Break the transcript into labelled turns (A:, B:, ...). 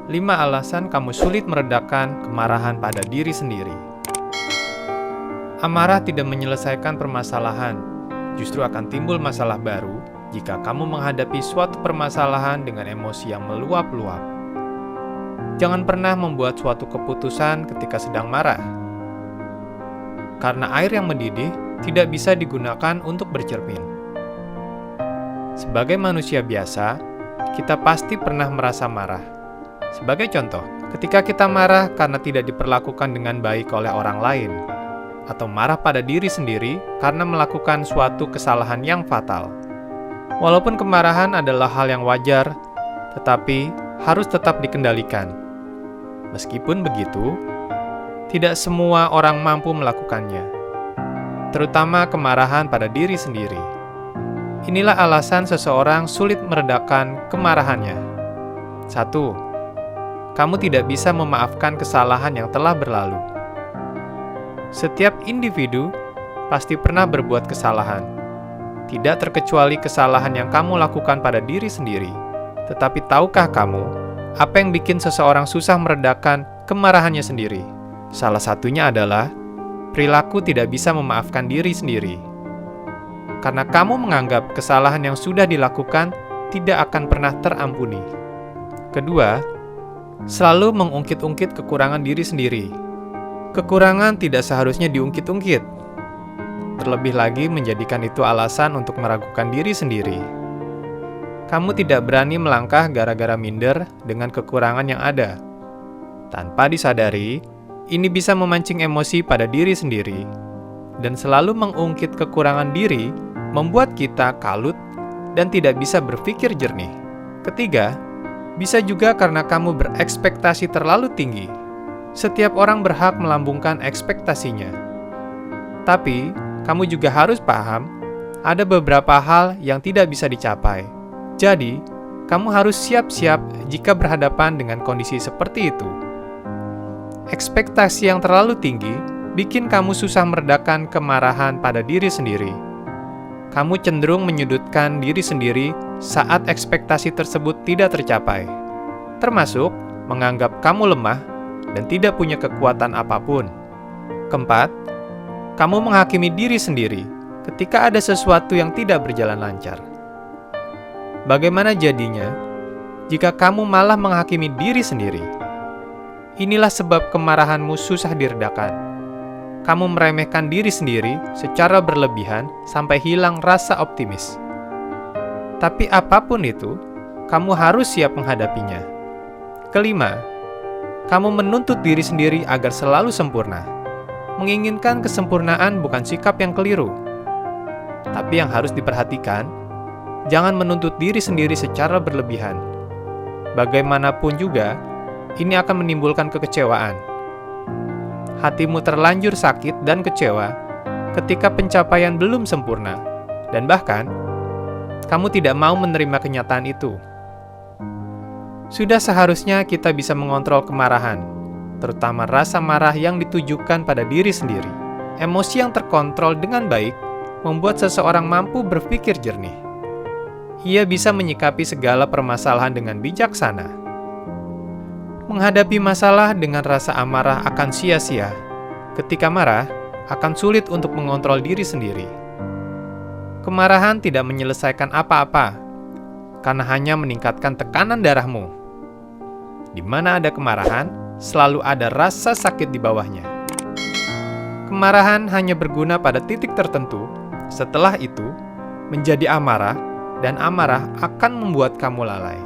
A: 5 alasan kamu sulit meredakan kemarahan pada diri sendiri. Amarah tidak menyelesaikan permasalahan, justru akan timbul masalah baru jika kamu menghadapi suatu permasalahan dengan emosi yang meluap-luap. Jangan pernah membuat suatu keputusan ketika sedang marah, karena air yang mendidih tidak bisa digunakan untuk bercermin. Sebagai manusia biasa, kita pasti pernah merasa marah. Sebagai contoh, ketika kita marah karena tidak diperlakukan dengan baik oleh orang lain, atau marah pada diri sendiri karena melakukan suatu kesalahan yang fatal. Walaupun kemarahan adalah hal yang wajar, tetapi harus tetap dikendalikan. Meskipun begitu, tidak semua orang mampu melakukannya, terutama kemarahan pada diri sendiri. Inilah alasan seseorang sulit meredakan kemarahannya. 1. Kamu tidak bisa memaafkan kesalahan yang telah berlalu. Setiap individu pasti pernah berbuat kesalahan. Tidak terkecuali kesalahan yang kamu lakukan pada diri sendiri. Tetapi tahukah kamu, apa yang bikin seseorang susah meredakan kemarahannya sendiri? Salah satunya adalah perilaku tidak bisa memaafkan diri sendiri. Karena kamu menganggap kesalahan yang sudah dilakukan tidak akan pernah terampuni. Kedua, selalu mengungkit-ungkit kekurangan diri sendiri. Kekurangan tidak seharusnya diungkit-ungkit. Terlebih lagi menjadikan itu alasan untuk meragukan diri sendiri. Kamu tidak berani melangkah gara-gara minder dengan kekurangan yang ada. Tanpa disadari, ini bisa memancing emosi pada diri sendiri. Dan selalu mengungkit kekurangan diri membuat kita kalut dan tidak bisa berpikir jernih. Ketiga, bisa juga karena kamu berekspektasi terlalu tinggi. Setiap orang berhak melambungkan ekspektasinya. Tapi, kamu juga harus paham, ada beberapa hal yang tidak bisa dicapai. Jadi, kamu harus siap-siap jika berhadapan dengan kondisi seperti itu. Ekspektasi yang terlalu tinggi bikin kamu susah meredakan kemarahan pada diri sendiri. Kamu cenderung menyudutkan diri sendiri saat ekspektasi tersebut tidak tercapai, termasuk menganggap kamu lemah dan tidak punya kekuatan apapun. Keempat, kamu menghakimi diri sendiri ketika ada sesuatu yang tidak berjalan lancar. Bagaimana jadinya jika kamu malah menghakimi diri sendiri? Inilah sebab kemarahanmu susah diredakan. Kamu meremehkan diri sendiri secara berlebihan sampai hilang rasa optimis. Tapi apapun itu, kamu harus siap menghadapinya. Kelima, kamu menuntut diri sendiri agar selalu sempurna. Menginginkan kesempurnaan bukan sikap yang keliru. Tapi yang harus diperhatikan, jangan menuntut diri sendiri secara berlebihan. Bagaimanapun juga, ini akan menimbulkan kekecewaan. Hatimu terlanjur sakit dan kecewa ketika pencapaian belum sempurna, dan bahkan kamu tidak mau menerima kenyataan itu. Sudah seharusnya kita bisa mengontrol kemarahan, terutama rasa marah yang ditujukan pada diri sendiri. Emosi yang terkontrol dengan baik membuat seseorang mampu berpikir jernih. Ia bisa menyikapi segala permasalahan dengan bijaksana. Menghadapi masalah dengan rasa amarah akan sia-sia. Ketika marah, akan sulit untuk mengontrol diri sendiri. Kemarahan tidak menyelesaikan apa-apa, karena hanya meningkatkan tekanan darahmu. Di mana ada kemarahan, selalu ada rasa sakit di bawahnya. Kemarahan hanya berguna pada titik tertentu. Setelah itu, menjadi amarah, dan amarah akan membuat kamu lalai.